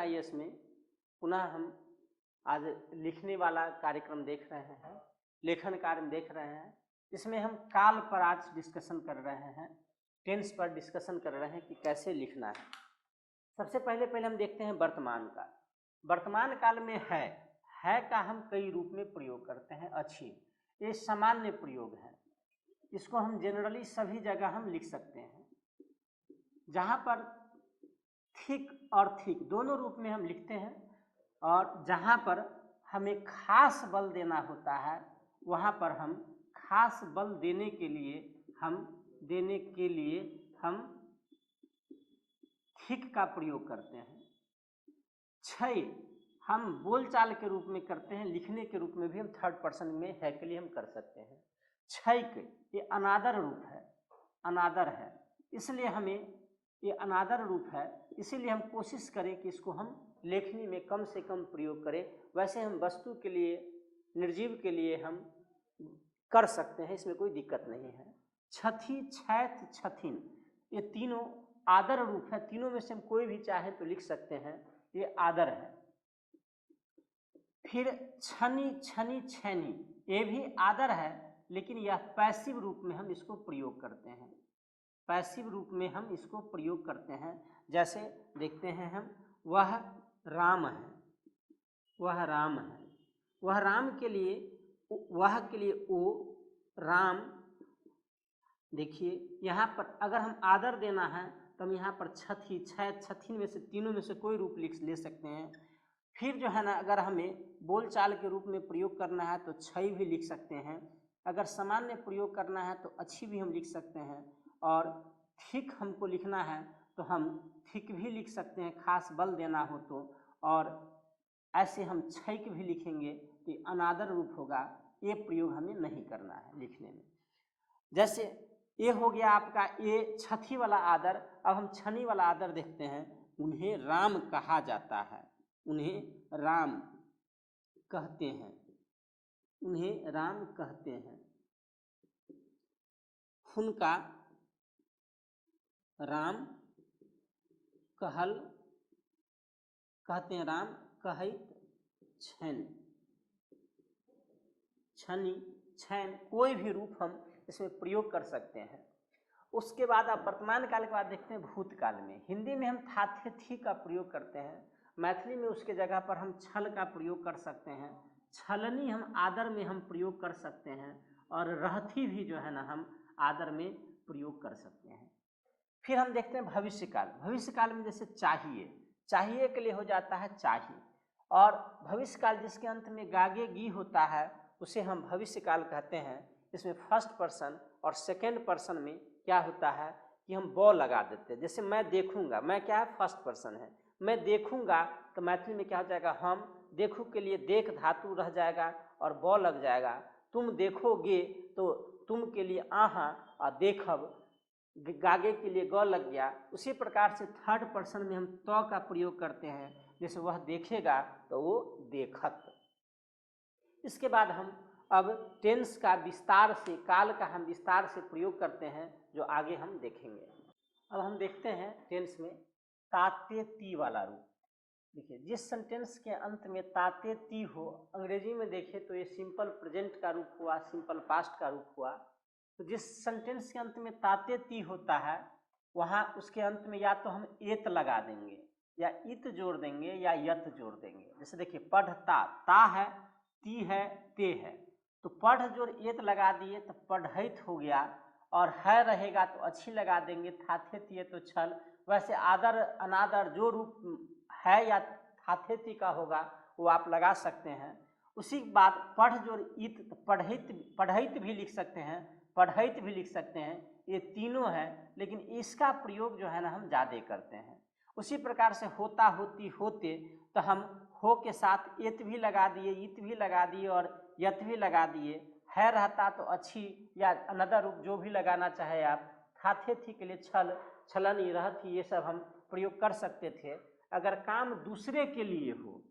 IAS में पुनः हम आज लिखने वाला कार्यक्रम देख रहे हैं, लेखन कार्य देख रहे हैं। इसमें हम काल पर आज डिस्कशन कर रहे हैं, टेंस पर डिस्कशन कर रहे हैं कि कैसे लिखना है। सबसे पहले हम देखते हैं वर्तमान काल। वर्तमान काल में है का हम कई रूप में प्रयोग करते हैं। अच्छी, ये सामान्य प्रयोग है, इसको हम जनरली सभी जगह हम लिख सकते हैं। जहाँ पर थिक और थिक दोनों रूप में हम लिखते हैं, और जहाँ पर हमें खास बल देना होता है वहाँ पर हम खास बल देने के लिए हम थिक का प्रयोग करते हैं। क्षय हम बोलचाल के रूप में करते हैं, लिखने के रूप में भी हम थर्ड पर्सन में है के लिए हम कर सकते हैं। क्षय ये अनादर रूप है, अनादर है, इसलिए हमें ये अनादर रूप है, इसीलिए हम कोशिश करें कि इसको हम लेखनी में कम से कम प्रयोग करें। वैसे हम वस्तु के लिए, निर्जीव के लिए हम कर सकते हैं, इसमें कोई दिक्कत नहीं है। छथी, छैथ, छथिन ये तीनों आदर रूप है, तीनों में से हम कोई भी चाहे तो लिख सकते हैं, ये आदर है। फिर छनी, छनी, छैनी ये भी आदर है, लेकिन यह पैसिव रूप में हम इसको प्रयोग करते हैं, पैसिव रूप में हम इसको प्रयोग करते हैं। जैसे देखते हैं हम, वह राम है, वह राम है, वह राम के लिए वह के लिए ओ राम। देखिए यहाँ पर अगर हम आदर देना है तो हम यहाँ पर छथी, छैथ, छथिन में से तीनों में से कोई रूप ले सकते हैं। फिर जो है ना, अगर हमें बोलचाल के रूप में प्रयोग करना है तो क्षय भी लिख सकते हैं। अगर सामान्य प्रयोग करना है तो अच्छी भी हम लिख सकते हैं, और थिक हमको लिखना है तो हम थिक भी लिख सकते हैं, खास बल देना हो तो। और ऐसे हम क्षय भी लिखेंगे तो अनादर रूप होगा, ये प्रयोग हमें नहीं करना है लिखने में। जैसे ये हो गया आपका ये छठी वाला आदर। अब हम छनी वाला आदर देखते हैं। उन्हें राम कहा जाता है, उन्हें राम कहते हैं, उन्हें राम कहते हैं। उनका राम कहल कहते हैं, राम कहित छैन, छनी, छैन कोई भी रूप हम इसमें प्रयोग कर सकते हैं। उसके बाद आप वर्तमान काल के बाद देखते हैं भूतकाल में। हिंदी में हम थाथे, थी का प्रयोग करते हैं, मैथिली में उसके जगह पर हम छल का प्रयोग कर सकते हैं। छलनी हम आदर में हम प्रयोग कर सकते हैं, और रहथी भी जो है ना हम आदर में प्रयोग कर सकते हैं। फिर हम देखते हैं भविष्यकाल। भविष्यकाल में जैसे चाहिए, चाहिए के लिए हो जाता है चाहिए, और भविष्यकाल जिसके अंत में गागे गी होता है उसे हम भविष्यकाल कहते हैं। इसमें फर्स्ट पर्सन और सेकेंड पर्सन में क्या होता है कि हम ब लगा देते हैं। जैसे मैं देखूंगा, मैं क्या है, फर्स्ट पर्सन है, मैं देखूंगा तो मैथिली में क्या हो जाएगा, हम देखू के लिए देख धातु रह जाएगा और ब लग जाएगा। तुम देखोगे तो तुम के लिए आहा, और देखब गागे के लिए ग लग गया। उसी प्रकार से थर्ड पर्सन में हम तो का प्रयोग करते हैं, जैसे वह देखेगा तो वो देखत। इसके बाद हम अब टेंस का विस्तार से, काल का हम विस्तार से प्रयोग करते हैं, जो आगे हम देखेंगे। अब हम देखते हैं टेंस में ताते ती वाला रूप। देखिए, जिस सेंटेंस के अंत में ताते ती हो, अंग्रेजी में देखें तो ये सिंपल प्रेजेंट का रूप हुआ, सिंपल पास्ट का रूप हुआ। तो जिस सेंटेंस के अंत में ताते ती होता है वहाँ उसके अंत में या तो हम एत लगा देंगे, या इत जोड़ देंगे, या यत जोड़ देंगे। जैसे देखिए, पढ़ता, ता है, ती है, ते है, तो पढ़ जोड़ एत लगा दिए तो पढ़ैत हो गया, और है रहेगा तो अच्छी लगा देंगे, थाथे तिए तो छल। वैसे आदर अनादर जो रूप है या थाथे ती का होगा वो आप लगा सकते हैं। उसी के बाद पढ़ जोड़ इत, तो पढ़ैत भी लिख सकते हैं, पढ़ैत भी लिख सकते हैं, ये तीनों हैं, लेकिन इसका प्रयोग जो है ना हम ज़्यादा करते हैं। उसी प्रकार से होता, होती, होते, तो हम हो के साथ एत भी लगा दिए, इत भी लगा दिए, और यत भी लगा दिए। है रहता तो अच्छी या अनदर रूप जो भी लगाना चाहे आप। थाथे थी के लिए छल, छलन, रहथी, ये सब हम प्रयोग कर सकते थे। अगर काम दूसरे के लिए हो,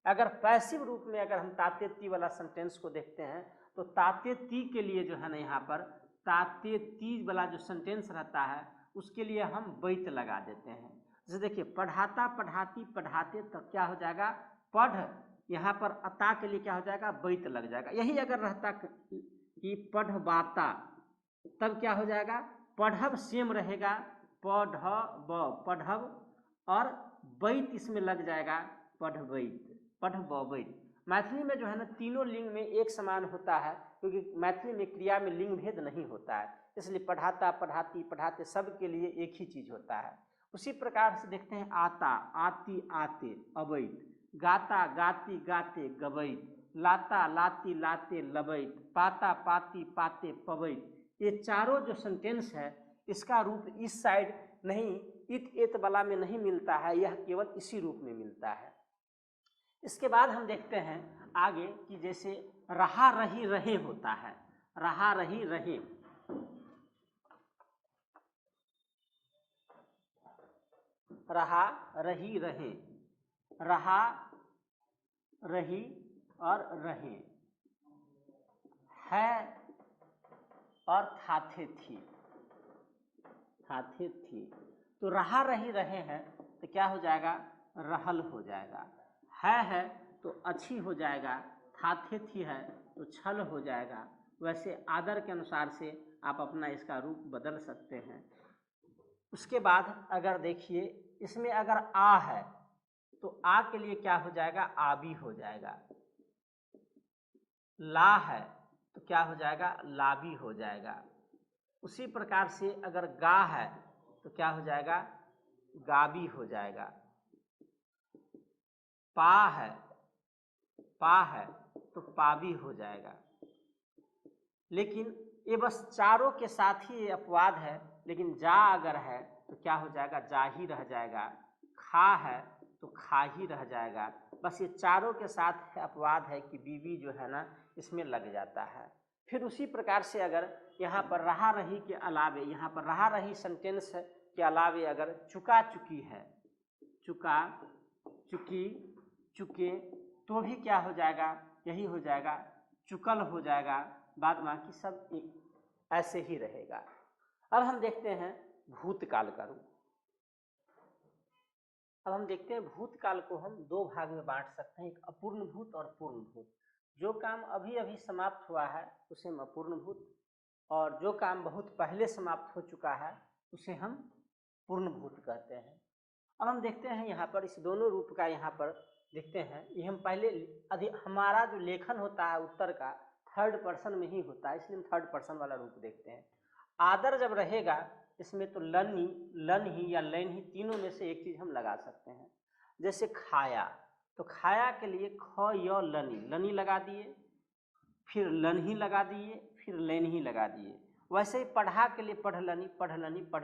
अगर पैसिव रूप में अगर हम ताते ती वाला सेंटेंस को देखते हैं तो ताते ती के लिए जो है ना, यहाँ पर ताते ती वाला जो सेंटेंस रहता है उसके लिए हम बैत लगा देते हैं। जैसे देखिए पढ़ाता पढ़ाती पढ़ाते, तो क्या हो जाएगा पढ़, यहाँ पर अता के लिए क्या हो जाएगा बैत लग जाएगा। यही अगर रहता कि पढ़वाता, तब क्या हो जाएगा पढ़ब सेम रहेगा, पढ़ब पढ़ब, और बैत इसमें लग जाएगा पढ़बैत, पढ़बैत। मैथिली में जो है ना तीनों लिंग में एक समान होता है, क्योंकि मैथिली में क्रिया में लिंग भेद नहीं होता है, इसलिए पढ़ाता पढ़ाती पढ़ाते सब के लिए एक ही चीज होता है। उसी प्रकार से देखते हैं आता आती आते अबैत, गाता गाती गाते गबैत, लाता लाती लाते लबैत, पाता पाती पाते पबैत। ये चारों जो सेंटेंस है इसका रूप इस साइड नहीं इत एत वाला में नहीं मिलता है, यह केवल इसी रूप में मिलता है। इसके बाद हम देखते हैं आगे कि जैसे रहा रही रहे होता है, रहा रही रहे, रहा रही रहे, रहा रही और रहे, है और थाथे थी, थाथे थी। तो रहा रही रहे हैं तो क्या हो जाएगा रहल हो जाएगा, है तो अच्छी हो जाएगा, थाथे थी है तो छल हो जाएगा। वैसे आदर के अनुसार से आप अपना इसका रूप बदल सकते हैं। उसके बाद अगर देखिए इसमें अगर आ है तो आ के लिए क्या हो जाएगा आबी हो जाएगा, ला है तो क्या हो जाएगा लाबी हो जाएगा। उसी प्रकार से अगर गा है तो क्या हो जाएगा गाबी हो जाएगा, पा है तो पाबी हो जाएगा। लेकिन ये बस चारों के साथ ही ये अपवाद है, लेकिन जा अगर है तो क्या हो जाएगा जा ही रह जाएगा, खा है तो खा ही रह जाएगा। बस ये चारों के साथ अपवाद है कि बीवी जो है ना इसमें लग जाता है। फिर उसी प्रकार से अगर यहाँ पर रहा रही के अलावे, यहाँ पर रहा रही सेंटेंस के अलावे अगर चुका चुकी है, चुका चुकी चुके, तो भी क्या हो जाएगा यही हो जाएगा चुकल हो जाएगा, बाद बाकी सब एक ऐसे ही रहेगा। अब हम देखते हैं भूतकाल का रूप। अब हम देखते हैं भूतकाल को हम दो भाग में बांट सकते हैं, एक अपूर्ण भूत और पूर्ण भूत। जो काम अभी अभी समाप्त हुआ है उसे हम अपूर्ण भूत, और जो काम बहुत पहले समाप्त हो चुका है उसे हम पूर्ण भूत कहते हैं। अब हम देखते हैं यहाँ पर इस दोनों रूप का यहाँ पर देखते हैं। ये हम पहले हमारा जो लेखन होता है उत्तर का थर्ड पर्सन में ही होता है, इसलिए हम थर्ड पर्सन वाला रूप देखते हैं। आदर जब रहेगा इसमें तो लन ही या लैन ही तीनों में से एक चीज हम लगा सकते हैं। जैसे खाया, तो खाया के लिए ख य लनी लगा दिए, फिर लन ही लगा दिए, फिर लैन ही लगा दिए। वैसे ही पढ़ा के लिए पढ़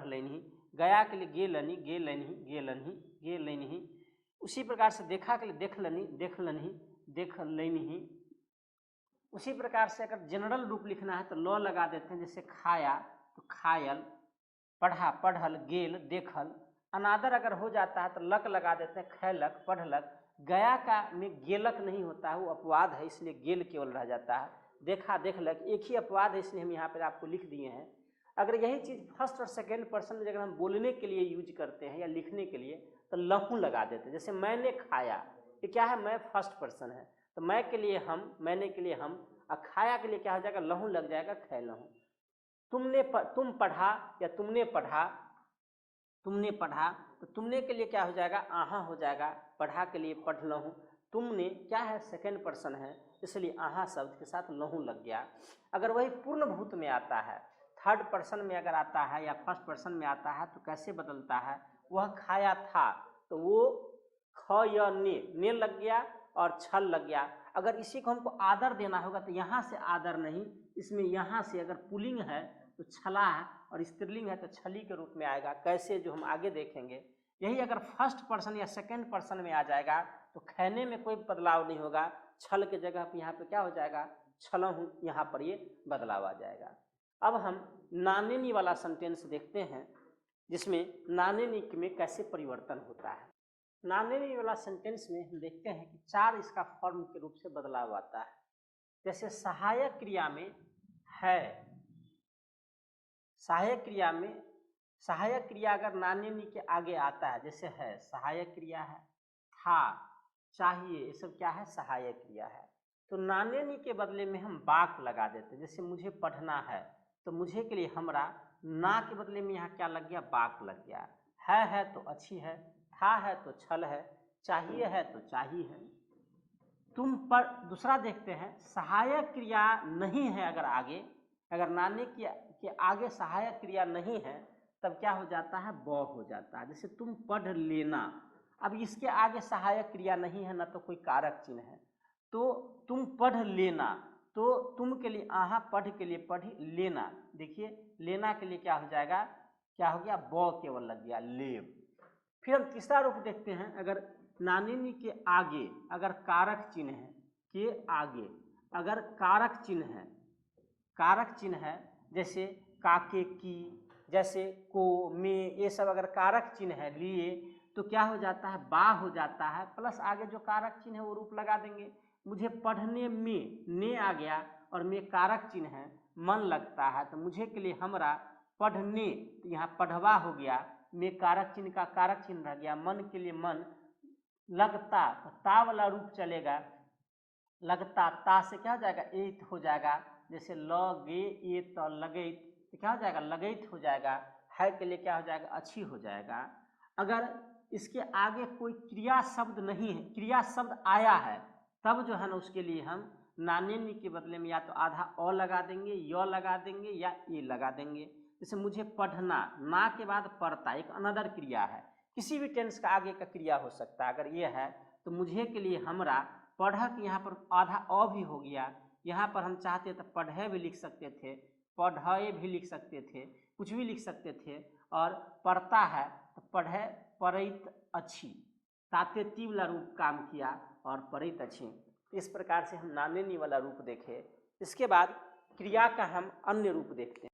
लैन ही, गया के लिए गे लैन ही। उसी प्रकार से देखा के लिए देख लैन ही। उसी प्रकार से अगर जनरल रूप लिखना है तो ल लगा देते हैं, जैसे खाया तो खायल, पढ़ा पढ़ल, गेल देखल। अनादर अगर हो जाता है तो लक लगा देते हैं, खैलक पढ़लक। गया का में गेलक नहीं होता है, वो अपवाद है, इसलिए गेल केवल रह जाता है। देखा देखलक एक ही अपवाद है, इसलिए हम यहाँ पर आपको लिख दिए हैं। अगर यही चीज़ फर्स्ट और सेकेंड पर्सन में अगर हम बोलने के लिए यूज करते हैं या लिखने के लिए तो लहू लगा देते हैं। जैसे मैंने खाया, ये क्या है मैं फर्स्ट पर्सन है, तो मैं के लिए हम, मैंने के लिए हम, और खाया के लिए क्या हो जाएगा लहू लग जाएगा खै लहू। तुम पढ़ा या तुमने पढ़ा, तो तुमने के लिए क्या हो जाएगा आहा हो जाएगा, पढ़ा के लिए पढ़ लहूँ। तुमने क्या है सेकेंड पर्सन है, इसलिए आहा शब्द के साथ लहू लग गया। अगर वही पूर्ण भूत में आता है, थर्ड पर्सन में अगर आता है या फर्स्ट पर्सन में आता है तो कैसे बदलता है, वह खाया था तो वो ख या ने लग गया और छल लग गया। अगर इसी को हमको आदर देना होगा तो यहाँ से आदर नहीं, इसमें यहाँ से अगर पुल्लिंग है तो छला है और स्त्रीलिंग है तो छली के रूप में आएगा। कैसे जो हम आगे देखेंगे। यही अगर फर्स्ट पर्सन या सेकेंड पर्सन में आ जाएगा तो खैने में कोई बदलाव नहीं होगा, छल के जगह पे यहाँ पे क्या हो जाएगा छलहूँ, यहाँ पर ये बदलाव आ जाएगा। अब हम नानेनी वाला सेंटेंस देखते हैं, जिसमें नानेनी में कैसे परिवर्तन होता है। नानेनी वाला सेंटेंस में हम देखते हैं कि चार इसका फॉर्म के रूप से बदलाव आता है। जैसे सहायक क्रिया में है, सहायक क्रिया में सहायक क्रिया अगर नाने नी के आगे आता है, जैसे है सहायक क्रिया है, था, चाहिए, ये सब क्या है, सहायक क्रिया है। तो नाने नी के बदले में हम बाक लगा देते हैं। जैसे मुझे पढ़ना है, तो मुझे के लिए हमरा ना के बदले में यहाँ क्या लग गया, बाक लग गया। है तो अच्छी है, था है तो छल है, चाहिए है तो चाहिए है। तुम पर दूसरा देखते हैं, सहायक क्रिया नहीं है अगर आगे, अगर नाने के आगे सहायक क्रिया नहीं है, तब क्या हो जाता है, ब हो जाता है। जैसे तुम पढ़ लेना, अब इसके आगे सहायक क्रिया नहीं है, ना तो कोई कारक चिन्ह है, तो तुम पढ़ लेना, तो तुम के लिए आहा, पढ़ के लिए पढ़ लेना, देखिए लेना के लिए क्या हो जाएगा, क्या हो गया, ब केवल लग गया, लेब। फिर हम तीसरा रूप देखते हैं, अगर नाने नी के आगे अगर कारक चिन्ह है, के आगे अगर कारक चिन्ह है, कारक चिन्ह है, जैसे काके की, जैसे को, में, ये सब अगर कारक चिन्ह है लिए, तो क्या हो जाता है, बा हो जाता है, प्लस आगे जो कारक चिन्ह है वो रूप लगा देंगे। मुझे पढ़ने में, ने आ गया और में कारक चिन्ह है, मन लगता है, तो मुझे के लिए हमरा पढ़ने, तो यहाँ पढ़वा हो गया, में कारक चिन्ह का कारक चिन्ह रह गया, मन के लिए मन लगता, तो ता वाला रूप चलेगा, लगता, ता से क्या हो जाएगा, एत हो जाएगा। जैसे लगे ये तो लगैत, तो क्या हो जाएगा, लगैत हो जाएगा। है के लिए क्या हो जाएगा, अच्छी हो जाएगा। अगर इसके आगे कोई क्रिया शब्द नहीं है, क्रिया शब्द आया है, तब जो है ना उसके लिए हम नाने नी के बदले में या तो आधा अ लगा देंगे, य लगा देंगे, या ए लगा देंगे। जैसे मुझे पढ़ना, ना के बाद पढ़ता, एक अनदर क्रिया है, किसी भी टेंस का आगे का क्रिया हो सकता है। अगर ये है तो मुझे के लिए हमरा पढ़क, यहाँ पर आधा अ भी हो गया, यहाँ पर हम चाहते तो पढ़े भी लिख सकते थे, पढ़े भी लिख सकते थे, कुछ भी लिख सकते थे। और पढ़ता है तो पढ़े, पढ़ित अच्छी, ताते ती वाला रूप काम किया और पढ़ित अच्छी। इस प्रकार से हम नाने नी वाला रूप देखे। इसके बाद क्रिया का हम अन्य रूप देखते हैं।